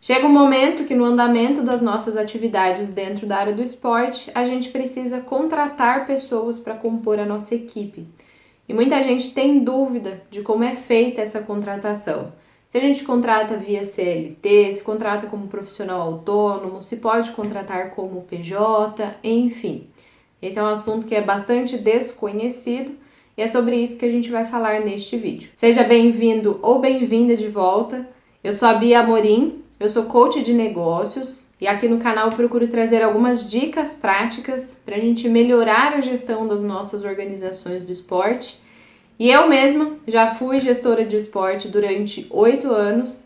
Chega um momento que no andamento das nossas atividades dentro da área do esporte, a gente precisa contratar pessoas para compor a nossa equipe. E muita gente tem dúvida de como é feita essa contratação. Se a gente contrata via CLT, se contrata como profissional autônomo, se pode contratar como PJ, enfim. Esse é um assunto que é bastante desconhecido e é sobre isso que a gente vai falar neste vídeo. Seja bem-vindo ou bem-vinda de volta. Eu sou a Bia Amorim, eu sou coach de negócios e aqui no canal eu procuro trazer algumas dicas práticas para a gente melhorar a gestão das nossas organizações do esporte. E eu mesma já fui gestora de esporte durante 8 anos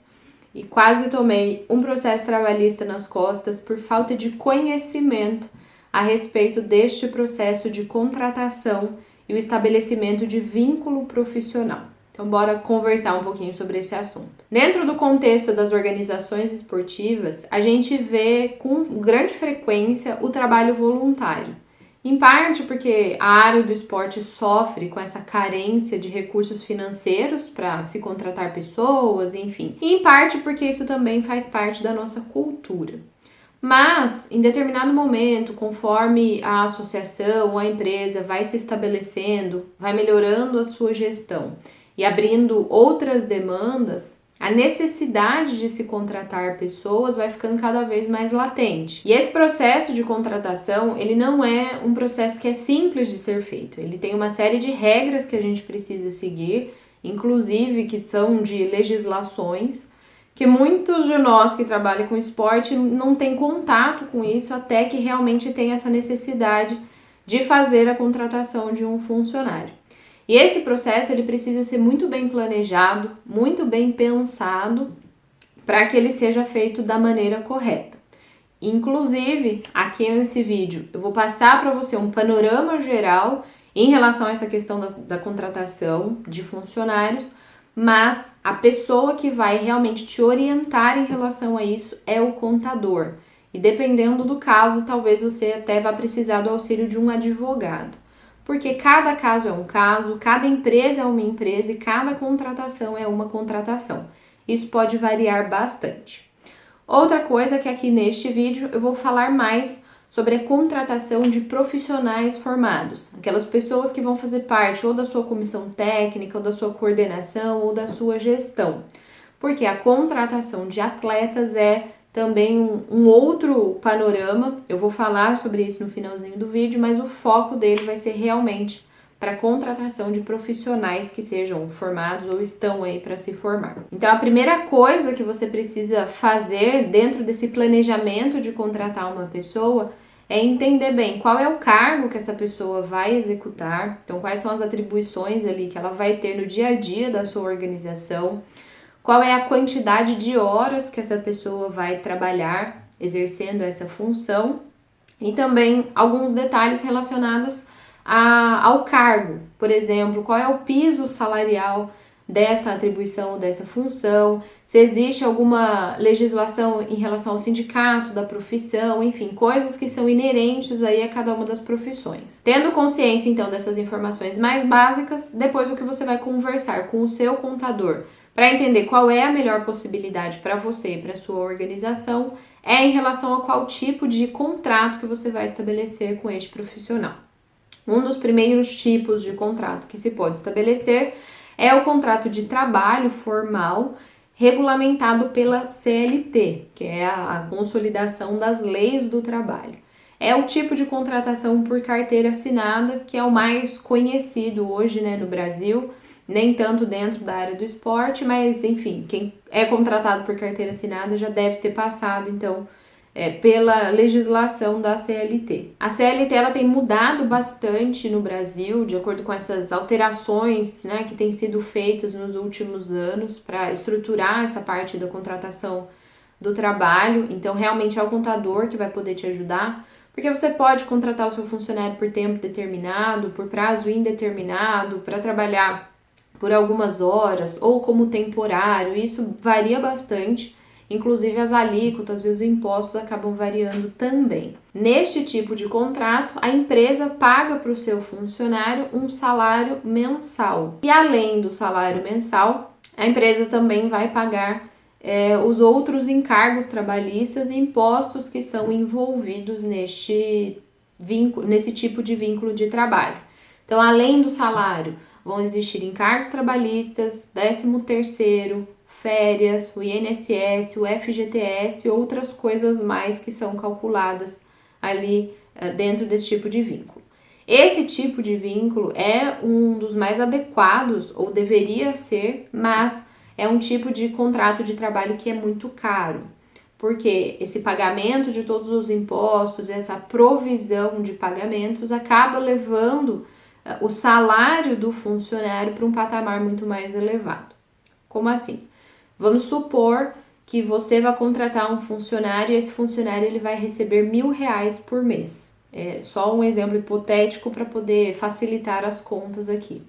e quase tomei um processo trabalhista nas costas por falta de conhecimento a respeito deste processo de contratação e o estabelecimento de vínculo profissional. Então, bora conversar um pouquinho sobre esse assunto. Dentro do contexto das organizações esportivas, a gente vê com grande frequência o trabalho voluntário. Em parte porque a área do esporte sofre com essa carência de recursos financeiros para se contratar pessoas, enfim. E em parte porque isso também faz parte da nossa cultura. Mas, em determinado momento, conforme a associação, a empresa vai se estabelecendo, vai melhorando a sua gestão e abrindo outras demandas, a necessidade de se contratar pessoas vai ficando cada vez mais latente. E esse processo de contratação, ele não é um processo que é simples de ser feito. Ele tem uma série de regras que a gente precisa seguir, inclusive que são de legislações, que muitos de nós que trabalham com esporte não têm contato com isso até que realmente tem essa necessidade de fazer a contratação de um funcionário. E esse processo ele precisa ser muito bem planejado, muito bem pensado para que ele seja feito da maneira correta. Inclusive, aqui nesse vídeo, eu vou passar para você um panorama geral em relação a essa questão da contratação de funcionários, mas a pessoa que vai realmente te orientar em relação a isso é o contador. E dependendo do caso, talvez você até vá precisar do auxílio de um advogado. Porque cada caso é um caso, cada empresa é uma empresa e cada contratação é uma contratação. Isso pode variar bastante. Outra coisa que aqui neste vídeo eu vou falar mais sobre a contratação de profissionais formados, aquelas pessoas que vão fazer parte ou da sua comissão técnica, ou da sua coordenação, ou da sua gestão. Porque a contratação de atletas é também um outro panorama, eu vou falar sobre isso no finalzinho do vídeo, mas o foco dele vai ser realmente para a contratação de profissionais que sejam formados ou estão aí para se formar. Então, a primeira coisa que você precisa fazer dentro desse planejamento de contratar uma pessoa é entender bem qual é o cargo que essa pessoa vai executar, então quais são as atribuições ali que ela vai ter no dia a dia da sua organização, qual é a quantidade de horas que essa pessoa vai trabalhar exercendo essa função e também alguns detalhes relacionados ao cargo. Por exemplo, qual é o piso salarial dessa atribuição ou dessa função, se existe alguma legislação em relação ao sindicato da profissão, enfim, coisas que são inerentes aí a cada uma das profissões. Tendo consciência, então, dessas informações mais básicas, depois o que você vai conversar com o seu contador para entender qual é a melhor possibilidade para você e para a sua organização é em relação a qual tipo de contrato que você vai estabelecer com este profissional. Um dos primeiros tipos de contrato que se pode estabelecer é o contrato de trabalho formal regulamentado pela CLT, que é a Consolidação das Leis do Trabalho. É o tipo de contratação por carteira assinada que é o mais conhecido hoje, no Brasil, nem tanto dentro da área do esporte, mas enfim, quem é contratado por carteira assinada já deve ter passado, então, pela legislação da CLT. A CLT ela tem mudado bastante no Brasil, de acordo com essas alterações que têm sido feitas nos últimos anos para estruturar essa parte da contratação do trabalho. Então, realmente é o contador que vai poder te ajudar, porque você pode contratar o seu funcionário por tempo determinado, por prazo indeterminado, para trabalhar por algumas horas ou como temporário. Isso varia bastante. Inclusive as alíquotas e os impostos acabam variando também. Neste tipo de contrato, a empresa paga para o seu funcionário um salário mensal. E além do salário mensal, a empresa também vai pagar os outros encargos trabalhistas e impostos que são envolvidos nesse tipo de vínculo de trabalho. Então, além do salário, vão existir encargos trabalhistas, 13º, férias, o INSS, o FGTS e outras coisas mais que são calculadas ali dentro desse tipo de vínculo. Esse tipo de vínculo é um dos mais adequados, ou deveria ser, mas é um tipo de contrato de trabalho que é muito caro, porque esse pagamento de todos os impostos, essa provisão de pagamentos acaba levando o salário do funcionário para um patamar muito mais elevado. Como assim? Vamos supor que você vai contratar um funcionário e esse funcionário ele vai receber R$1.000 por mês. É só um exemplo hipotético para poder facilitar as contas aqui.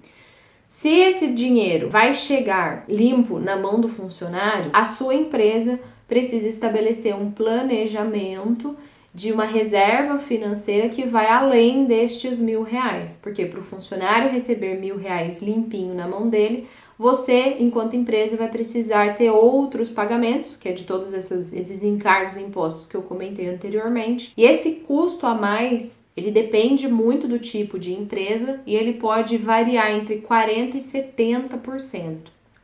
Se esse dinheiro vai chegar limpo na mão do funcionário, a sua empresa precisa estabelecer um planejamento de uma reserva financeira que vai além destes R$1.000, porque para o funcionário receber R$1.000 limpinho na mão dele, você, enquanto empresa, vai precisar ter outros pagamentos, que é de todos esses encargos e impostos que eu comentei anteriormente, e esse custo a mais ele depende muito do tipo de empresa e ele pode variar entre 40% e 70%.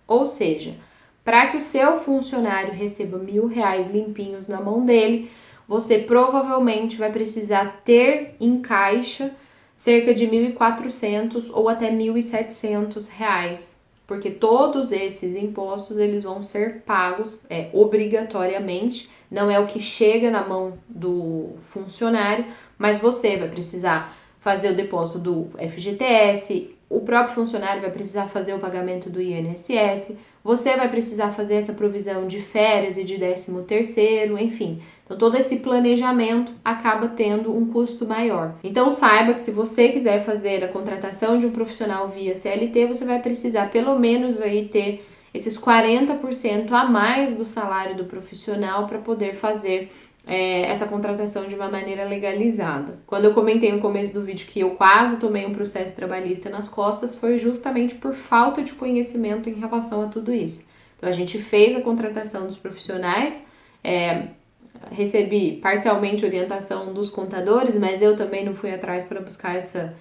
Ou seja, para que o seu funcionário receba R$1.000 limpinhos na mão dele, você provavelmente vai precisar ter em caixa cerca de R$1.400 ou até R$1.700, porque todos esses impostos eles vão ser pagos obrigatoriamente, não é o que chega na mão do funcionário, mas você vai precisar fazer o depósito do FGTS, o próprio funcionário vai precisar fazer o pagamento do INSS, você vai precisar fazer essa provisão de férias e de 13º, enfim. Então, todo esse planejamento acaba tendo um custo maior. Então, saiba que se você quiser fazer a contratação de um profissional via CLT, você vai precisar pelo menos aí ter esses 40% a mais do salário do profissional para poder fazer essa contratação de uma maneira legalizada. Quando eu comentei no começo do vídeo que eu quase tomei um processo trabalhista nas costas, foi justamente por falta de conhecimento em relação a tudo isso. Então, a gente fez a contratação dos profissionais, recebi parcialmente orientação dos contadores, mas eu também não fui atrás para buscar essa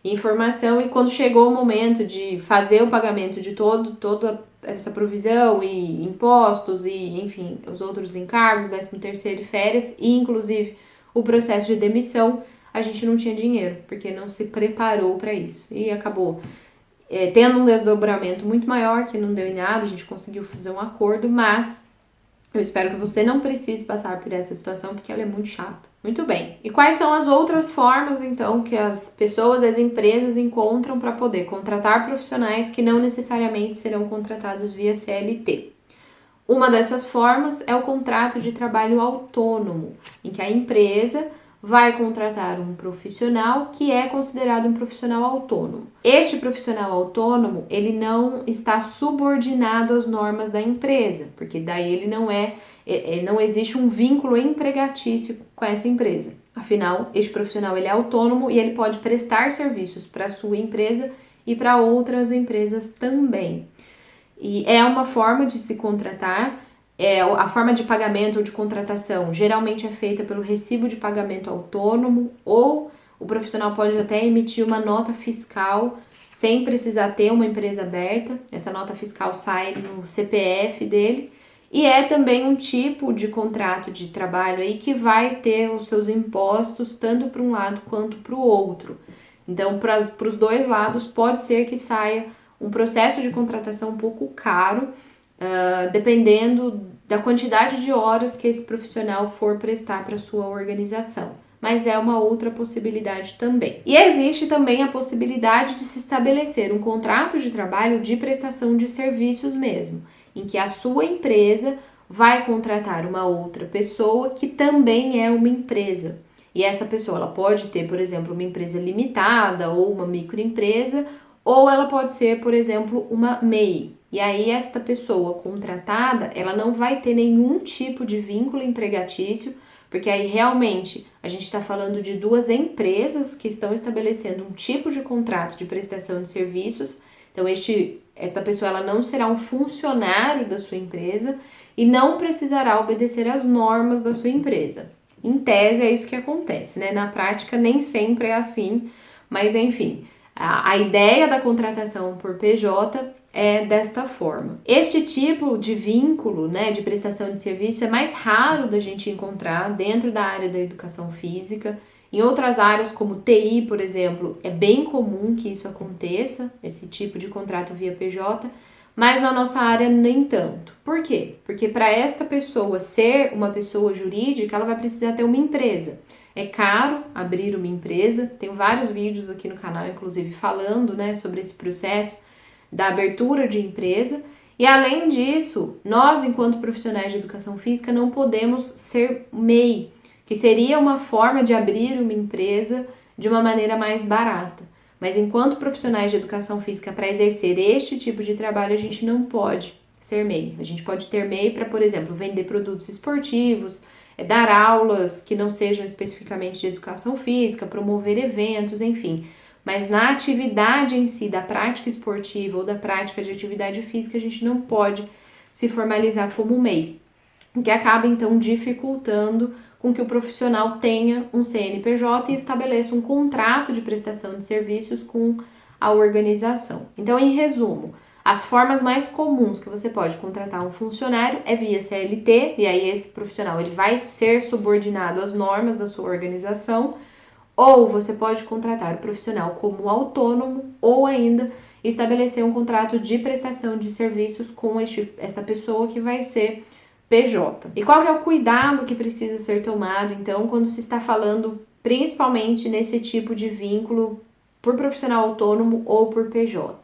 informação, e quando chegou o momento de fazer o pagamento de toda essa provisão e impostos e, enfim, os outros encargos, 13º e férias, e inclusive o processo de demissão, a gente não tinha dinheiro, porque não se preparou para isso, e acabou tendo um desdobramento muito maior, que não deu em nada, a gente conseguiu fazer um acordo, mas eu espero que você não precise passar por essa situação, porque ela é muito chata. Muito bem. E quais são as outras formas, então, que as pessoas, as empresas encontram para poder contratar profissionais que não necessariamente serão contratados via CLT? Uma dessas formas é o contrato de trabalho autônomo, em que a empresa vai contratar um profissional que é considerado um profissional autônomo. Este profissional autônomo, ele não está subordinado às normas da empresa, porque daí ele não existe um vínculo empregatício com essa empresa. Afinal, este profissional ele é autônomo e ele pode prestar serviços para a sua empresa e para outras empresas também. E é uma forma de se contratar. A forma de pagamento ou de contratação geralmente é feita pelo recibo de pagamento autônomo, ou o profissional pode até emitir uma nota fiscal sem precisar ter uma empresa aberta. Essa nota fiscal sai no CPF dele, e é também um tipo de contrato de trabalho aí que vai ter os seus impostos tanto para um lado quanto para o outro. Então, para os dois lados, pode ser que saia um processo de contratação um pouco caro, dependendo da quantidade de horas que esse profissional for prestar para sua organização. Mas é uma outra possibilidade também. E existe também a possibilidade de se estabelecer um contrato de trabalho de prestação de serviços mesmo, em que a sua empresa vai contratar uma outra pessoa que também é uma empresa. E essa pessoa ela pode ter, por exemplo, uma empresa limitada ou uma microempresa, ou ela pode ser, por exemplo, uma MEI. E aí esta pessoa contratada, ela não vai ter nenhum tipo de vínculo empregatício, porque aí realmente a gente está falando de duas empresas que estão estabelecendo um tipo de contrato de prestação de serviços. Então esta pessoa ela não será um funcionário da sua empresa, e não precisará obedecer às normas da sua empresa. Em tese, é isso que acontece, né? Na prática, nem sempre é assim, mas enfim, a ideia da contratação por PJ é desta forma. Este tipo de vínculo, né, de prestação de serviço é mais raro da gente encontrar dentro da área da educação física. Em outras áreas, como TI, por exemplo, é bem comum que isso aconteça, esse tipo de contrato via PJ, mas na nossa área nem tanto. Por quê? Porque para esta pessoa ser uma pessoa jurídica, ela vai precisar ter uma empresa. É caro abrir uma empresa, tenho vários vídeos aqui no canal, inclusive, falando, né, sobre esse processo da abertura de empresa. E além disso, nós, enquanto profissionais de educação física, não podemos ser MEI, que seria uma forma de abrir uma empresa de uma maneira mais barata. Mas enquanto profissionais de educação física, para exercer este tipo de trabalho, a gente não pode ser MEI. A gente pode ter MEI para, por exemplo, vender produtos esportivos, dar aulas que não sejam especificamente de educação física, promover eventos, enfim. Mas na atividade em si, da prática esportiva ou da prática de atividade física, a gente não pode se formalizar como MEI, o que acaba então dificultando com que o profissional tenha um CNPJ e estabeleça um contrato de prestação de serviços com a organização. Então, em resumo, as formas mais comuns que você pode contratar um funcionário é via CLT, e aí esse profissional ele vai ser subordinado às normas da sua organização, ou você pode contratar o profissional como autônomo, ou ainda estabelecer um contrato de prestação de serviços com essa pessoa que vai ser PJ. E qual que é o cuidado que precisa ser tomado, então, quando se está falando principalmente nesse tipo de vínculo por profissional autônomo ou por PJ?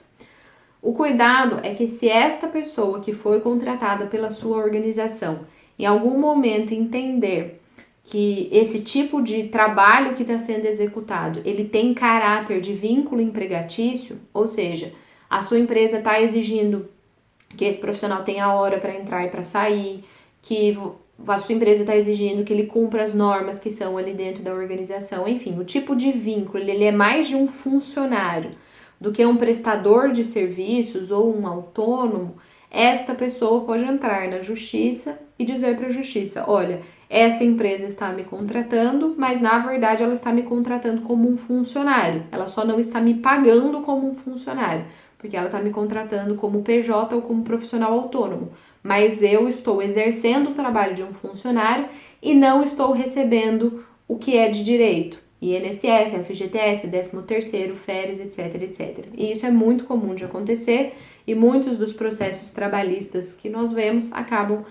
O cuidado é que se esta pessoa que foi contratada pela sua organização em algum momento entender que esse tipo de trabalho que está sendo executado, ele tem caráter de vínculo empregatício, ou seja, a sua empresa está exigindo que esse profissional tenha hora para entrar e para sair, que a sua empresa está exigindo que ele cumpra as normas que são ali dentro da organização, enfim, o tipo de vínculo, ele é mais de um funcionário do que um prestador de serviços ou um autônomo. Esta pessoa pode entrar na justiça e dizer para a justiça, olha, esta empresa está me contratando, mas na verdade ela está me contratando como um funcionário. Ela só não está me pagando como um funcionário, porque ela está me contratando como PJ ou como profissional autônomo. Mas eu estou exercendo o trabalho de um funcionário e não estou recebendo o que é de direito. INSS, FGTS, 13º, férias, etc, etc. E isso é muito comum de acontecer e muitos dos processos trabalhistas que nós vemos acabam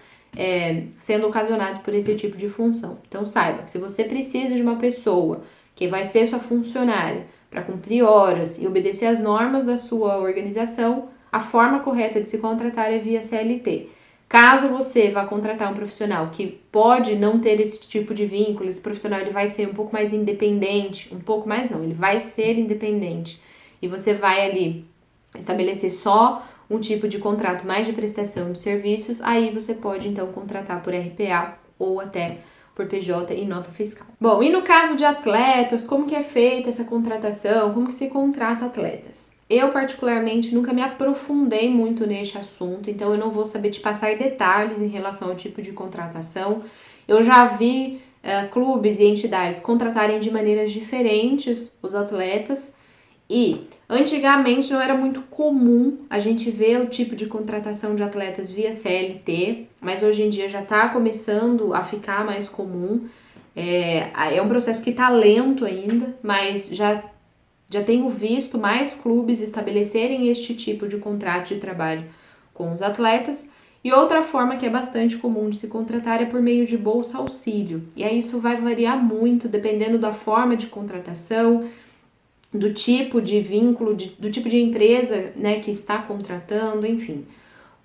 sendo ocasionados por esse tipo de função. Então saiba que se você precisa de uma pessoa que vai ser sua funcionária para cumprir horas e obedecer às normas da sua organização, a forma correta de se contratar é via CLT. Caso você vá contratar um profissional que pode não ter esse tipo de vínculo, esse profissional ele vai ser um pouco mais independente, um pouco mais não, ele vai ser independente, e você vai ali estabelecer só um tipo de contrato mais de prestação de serviços, aí você pode então contratar por RPA ou até por PJ e nota fiscal. Bom, e no caso de atletas, como que é feita essa contratação? Como que se contrata atletas? Eu, particularmente, nunca me aprofundei muito neste assunto, então eu não vou saber te passar detalhes em relação ao tipo de contratação. Eu já vi clubes e entidades contratarem de maneiras diferentes os atletas e antigamente não era muito comum a gente ver o tipo de contratação de atletas via CLT, mas hoje em dia já está começando a ficar mais comum. É um processo que está lento ainda, mas já tenho visto mais clubes estabelecerem este tipo de contrato de trabalho com os atletas. E outra forma que é bastante comum de se contratar é por meio de bolsa auxílio. E aí isso vai variar muito dependendo da forma de contratação, do tipo de vínculo, do tipo de empresa, né, que está contratando, enfim.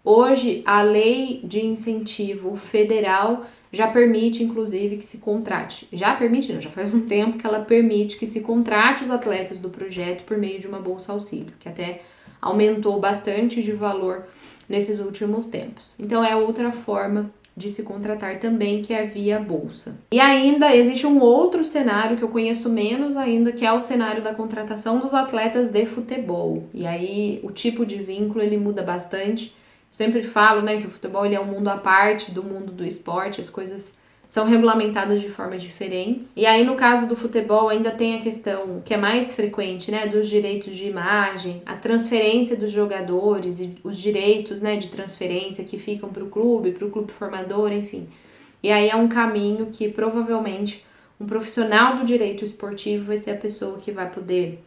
Hoje, a lei de incentivo federal já permite, inclusive, que se contrate. Já permite, não, já faz um tempo que ela permite que se contrate os atletas do projeto por meio de uma bolsa auxílio, que até aumentou bastante de valor nesses últimos tempos. Então, é outra forma de se contratar também, que é via bolsa. E ainda existe um outro cenário que eu conheço menos ainda, que é o cenário da contratação dos atletas de futebol. E aí, o tipo de vínculo, ele muda bastante. sempre falo, né, que o futebol ele é um mundo à parte do mundo do esporte, as coisas são regulamentadas de formas diferentes. E aí, no caso do futebol, ainda tem a questão que é mais frequente, né, dos direitos de imagem, a transferência dos jogadores e os direitos, né, de transferência que ficam para o clube formador, enfim. E aí é um caminho que provavelmente um profissional do direito esportivo vai ser a pessoa que vai poder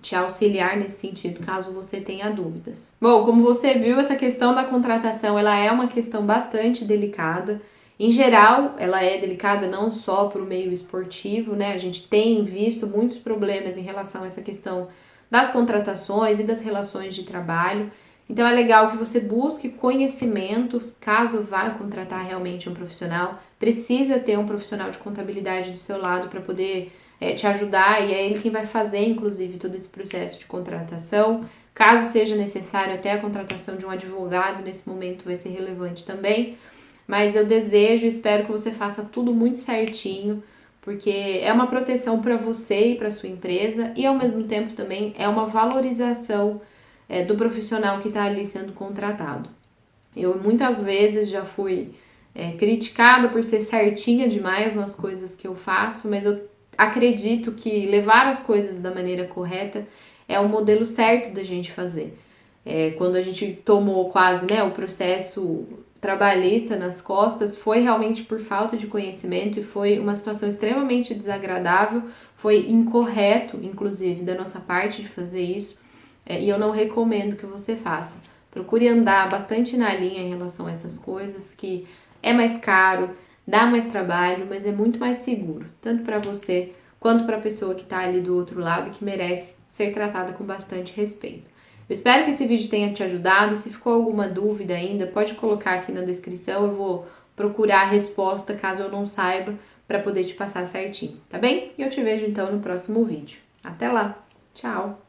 te auxiliar nesse sentido, caso você tenha dúvidas. Bom, como você viu, essa questão da contratação, ela é uma questão bastante delicada. Em geral, ela é delicada não só para o meio esportivo, né? A gente tem visto muitos problemas em relação a essa questão das contratações e das relações de trabalho. Então é legal que você busque conhecimento, caso vá contratar realmente um profissional, precisa ter um profissional de contabilidade do seu lado para poder te ajudar, e é ele quem vai fazer, inclusive, todo esse processo de contratação. Caso seja necessário, até a contratação de um advogado nesse momento vai ser relevante também. Mas eu desejo e espero que você faça tudo muito certinho, porque é uma proteção para você e para sua empresa e, ao mesmo tempo, também é uma valorização do profissional que está ali sendo contratado. Eu muitas vezes já fui criticada por ser certinha demais nas coisas que eu faço, mas eu acredito que levar as coisas da maneira correta é o modelo certo da gente fazer. Quando a gente tomou quase, né, o processo trabalhista nas costas, foi realmente por falta de conhecimento e foi uma situação extremamente desagradável, foi incorreto, inclusive, da nossa parte de fazer isso, e eu não recomendo que você faça. Procure andar bastante na linha em relação a essas coisas, que é mais caro, dá mais trabalho, mas é muito mais seguro, tanto para você quanto para a pessoa que está ali do outro lado, que merece ser tratada com bastante respeito. Eu espero que esse vídeo tenha te ajudado. Se ficou alguma dúvida ainda, pode colocar aqui na descrição, eu vou procurar a resposta caso eu não saiba, para poder te passar certinho, tá bem? E eu te vejo então no próximo vídeo. Até lá, tchau!